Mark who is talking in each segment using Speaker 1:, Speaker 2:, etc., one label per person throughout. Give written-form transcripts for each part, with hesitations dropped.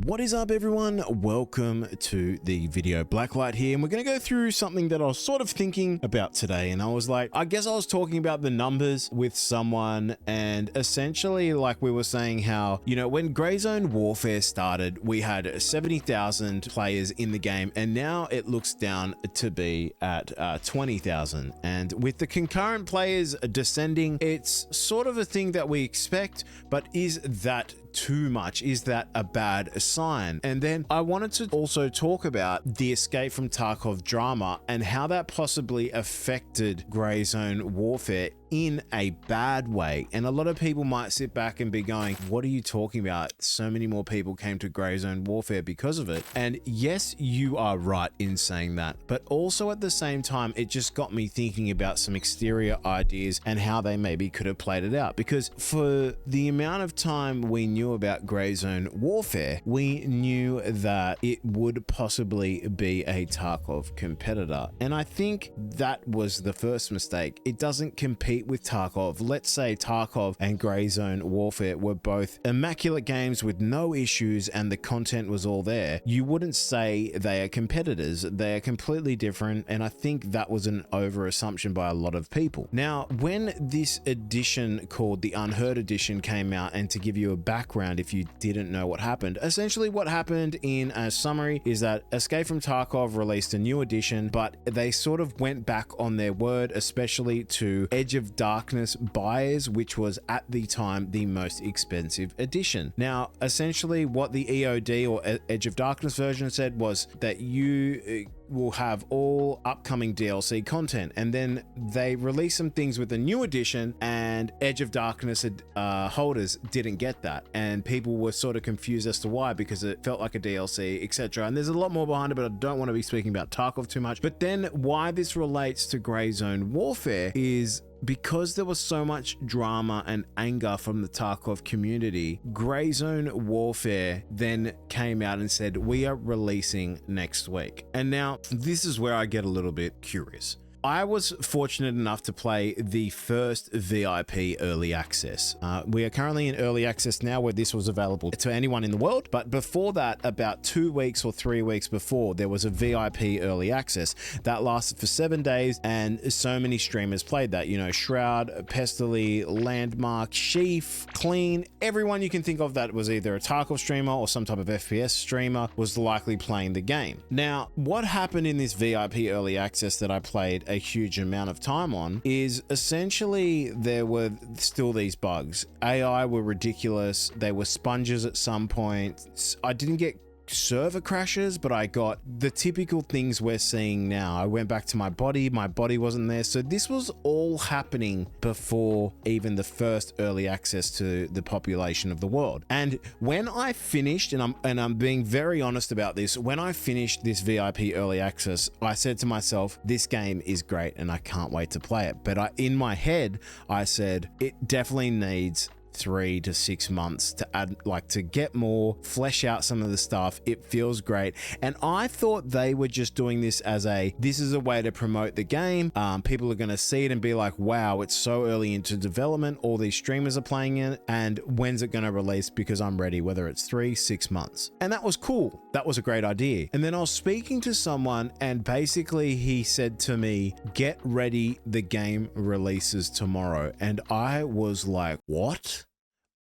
Speaker 1: What is up, everyone? Welcome to the video. Blacklight here, and we're going to go through something that I was sort of thinking about today. And I was like, I guess I was talking about the numbers with someone, and essentially, like, we were saying how, you know, when Grey Zone Warfare started, we had 70,000 players in the game, and now it looks down to be at 20,000. And with the concurrent players descending, it's sort of a thing that we expect, but is that too much? Is that a bad sign? And then I wanted to also talk about the Escape from Tarkov drama and how that possibly affected Grey Zone Warfare in a bad way. And a lot of people might sit back and be going, what are you talking about? So many more people came to Grey Zone Warfare because of it. And yes, you are right in saying that, but also at the same time, it just got me thinking about some exterior ideas and how they maybe could have played it out. Because for the amount of time we knew about Grey Zone Warfare, we knew that it would possibly be a Tarkov competitor. And I think that was the first mistake. It doesn't compete with Tarkov. Let's say Tarkov and Grey Zone Warfare were both immaculate games with no issues and the content was all there. You wouldn't say they are competitors. They are completely different, and I think that was an over assumption by a lot of people. Now, when this edition called the Unheard Edition came out, and to give you a background if you didn't know what happened, essentially what happened in a summary is that Escape from Tarkov released a new edition, but they sort of went back on their word, especially to Edge of Darkness buyers, which was at the time the most expensive edition. Now, essentially what the EOD or Edge of Darkness version said was that you will have all upcoming DLC content, and then they released some things with the new edition, and Edge of Darkness holders didn't get that, and people were sort of confused as to why, because it felt like a DLC, etc. And there's a lot more behind it, but I don't want to be speaking about Tarkov too much. But then why this relates to Grey Zone Warfare is because there was so much drama and anger from the Tarkov community. Grey Zone Warfare then came out and said, we are releasing next week. And now this is where I get a little bit curious. I was fortunate enough to play the first VIP early access. We are currently in early access now, where this was available to anyone in the world. But before that, about 2 weeks or 3 weeks before, there was a VIP early access that lasted for 7 days, and so many streamers played that. You know, Shroud, Pestily, Landmark, Sheaf, Clean, everyone you can think of that was either a Tarkov streamer or some type of FPS streamer was likely playing the game. Now, what happened in this VIP early access that I played a huge amount of time on is essentially there were still these bugs. AI were ridiculous. They were sponges at some point. I didn't get server crashes, but I got the typical things we're seeing now. I went back to my body wasn't there. So this was all happening before even the first early access to the population of the world. And when I finished, and I'm being very honest about this, when I finished this VIP early access, I said to myself, this game is great and I can't wait to play it. But in my head, I said, it definitely needs 3 to 6 months to add, like, to get more, flesh out some of the stuff. It feels great. And I thought they were just doing this as this is a way to promote the game. People are going to see it and be like, wow, it's so early into development. All these streamers are playing it, and when's it going to release? Because I'm ready, whether it's 3-6 months. And that was cool. That was a great idea. And then I was speaking to someone, and basically he said to me, get ready, the game releases tomorrow. And I was like, what?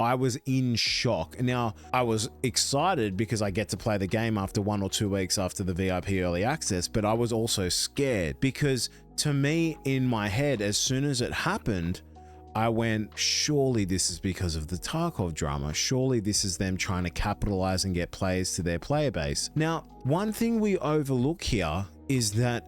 Speaker 1: I was in shock. Now, I was excited because I get to play the game after 1 or 2 weeks after the VIP early access, but I was also scared because, to me, in my head, as soon as it happened, I went, surely this is because of the Tarkov drama. Surely this is them trying to capitalize and get players to their player base. Now, one thing we overlook here is that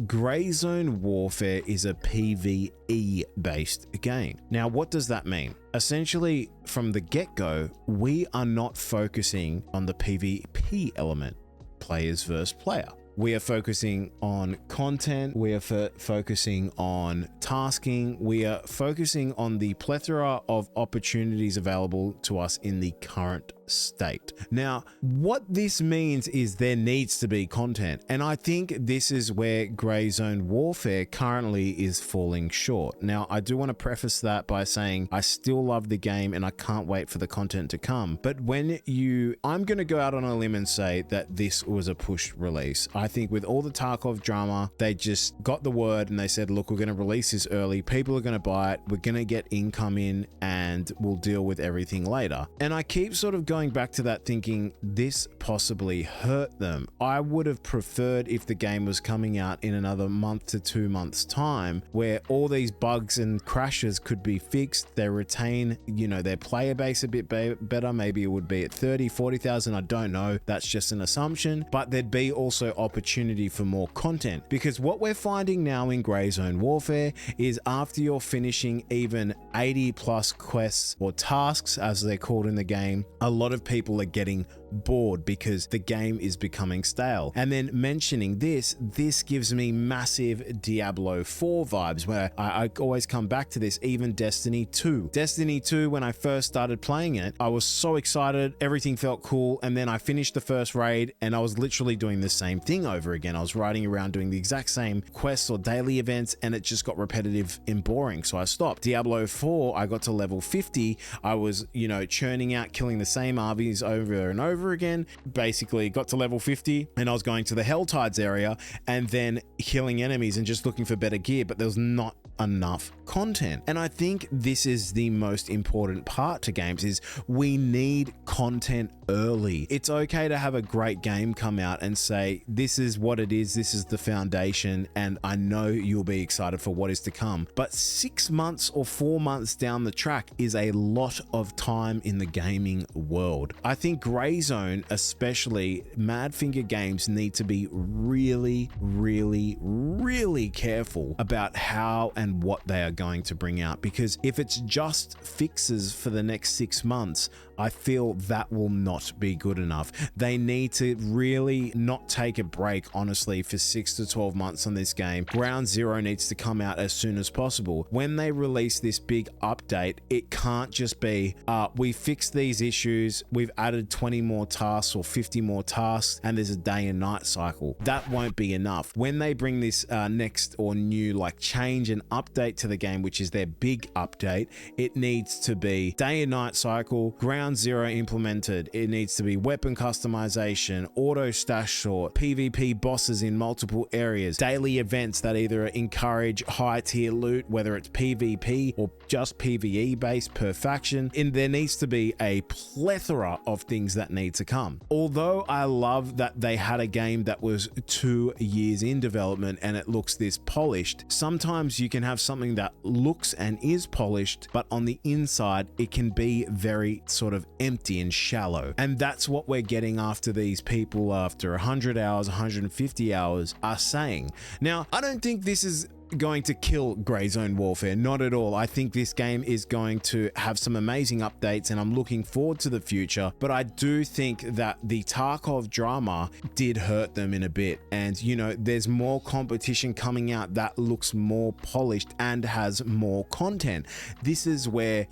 Speaker 1: Grey Zone Warfare is a PvE based game. Now, what does that mean? Essentially, from the get-go, we are not focusing on the PvP element, players versus player. We are focusing on content. We are focusing on tasking. We are focusing on the plethora of opportunities available to us in the current state. Now, what this means is there needs to be content, and I think this is where Grey Zone Warfare currently is falling short. Now, I do want to preface that by saying I still love the game and I can't wait for the content to come, but I'm going to go out on a limb and say that this was a push release. I think with all the Tarkov drama, they just got the word and they said, look, we're going to release this early, people are going to buy it, we're going to get income in, and we'll deal with everything later. And I keep sort of going back to that thinking this possibly hurt them. I would have preferred if the game was coming out in another month to 2 months time, where all these bugs and crashes could be fixed. They retain, their player base a bit better. Maybe it would be at 30, 40,000. I don't know. That's just an assumption, but there'd be also opportunity for more content, because what we're finding now in Grey Zone Warfare is after you're finishing even 80 plus quests or tasks, as they're called in the game, a lot of people are getting bored because the game is becoming stale. And then mentioning this gives me massive Diablo 4 vibes, where I always come back to this. Even Destiny 2, when I first started playing it, I was so excited, everything felt cool, and then I finished the first raid and I was literally doing the same thing over again. I was riding around doing the exact same quests or daily events, and it just got repetitive and boring, so I stopped. Diablo 4, I got to level 50, I was churning out, killing the same armies over and over again. Basically got to level 50 and I was going to the Helltides area and then killing enemies and just looking for better gear, but there was not enough content. And I think this is the most important part to games, is we need content early. It's okay to have a great game come out and say, this is what it is, this is the foundation, and I know you'll be excited for what is to come. But 6 months or 4 months down the track is a lot of time in the gaming world. I think Grey Zone, especially Madfinger Games, need to be really, really, really careful about how and what they are going to bring out, because if it's just fixes for the next 6 months, I feel that will not be good enough. They need to really not take a break, honestly, for 6 to 12 months on this game. Ground Zero needs to come out as soon as possible. When they release this big update, it can't just be, we fixed these issues, we've added 20 more tasks or 50 more tasks, and there's a day and night cycle. That won't be enough. When they bring this next or new change and update to the game, which is their big update, it needs to be day and night cycle, Ground Zero implemented. It needs to be weapon customization, auto stash sort, PvP bosses in multiple areas, daily events that either encourage high tier loot, whether it's PvP or just PvE based per faction. And there needs to be a plethora of things that need to come. Although I love that they had a game that was 2 years in development and it looks this polished, sometimes you can have something that looks and is polished, but on the inside it can be very sort of empty and shallow. And that's what we're getting after these people, after 100 hours, 150 hours, are saying. Now, I don't think this is going to kill Grey Zone Warfare, not at all. I think this game is going to have some amazing updates and I'm looking forward to the future, but I do think that the Tarkov drama did hurt them in a bit. And there's more competition coming out that looks more polished and has more content. This is where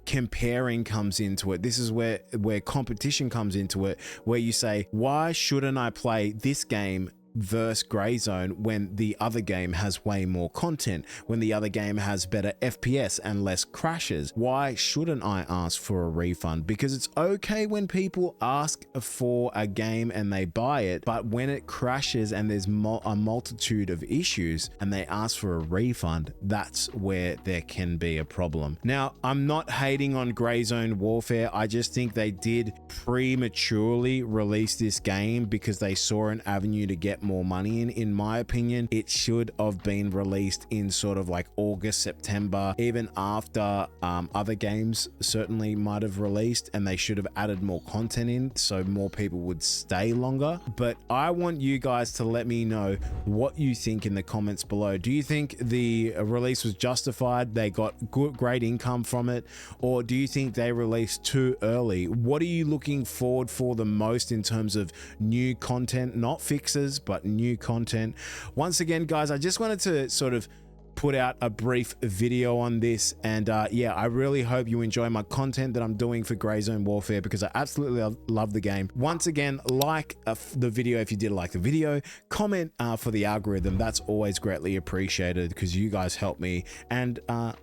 Speaker 1: comparing comes into it. This is where competition comes into it, where you say, why shouldn't I play this game versus Grey Zone when the other game has way more content, when the other game has better FPS and less crashes? Why shouldn't I ask for a refund? Because it's okay when people ask for a game and they buy it, but when it crashes and there's a multitude of issues and they ask for a refund, that's where there can be a problem. Now, I'm not hating on Grey Zone Warfare. I just think they did prematurely release this game because they saw an avenue to get more money in my opinion. It should have been released in sort of August, September, even after other games certainly might have released, and they should have added more content in so more people would stay longer. But I want you guys to let me know what you think in the comments below. Do you think the release was justified? They got great income from it? Or do you think they released too early? What are you looking forward for the most in terms of new content, not fixes, but new content? Once again, guys, I just wanted to sort of put out a brief video on this. And yeah, I really hope you enjoy my content that I'm doing for Grey Zone Warfare, because I absolutely love the game. Once again, like the video if you did like the video, comment for the algorithm. That's always greatly appreciated because you guys help me. And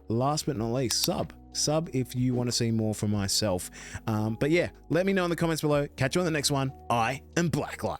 Speaker 1: last but not least, sub if you want to see more from myself. But yeah, let me know in the comments below. Catch you on the next one. I am Blacklight.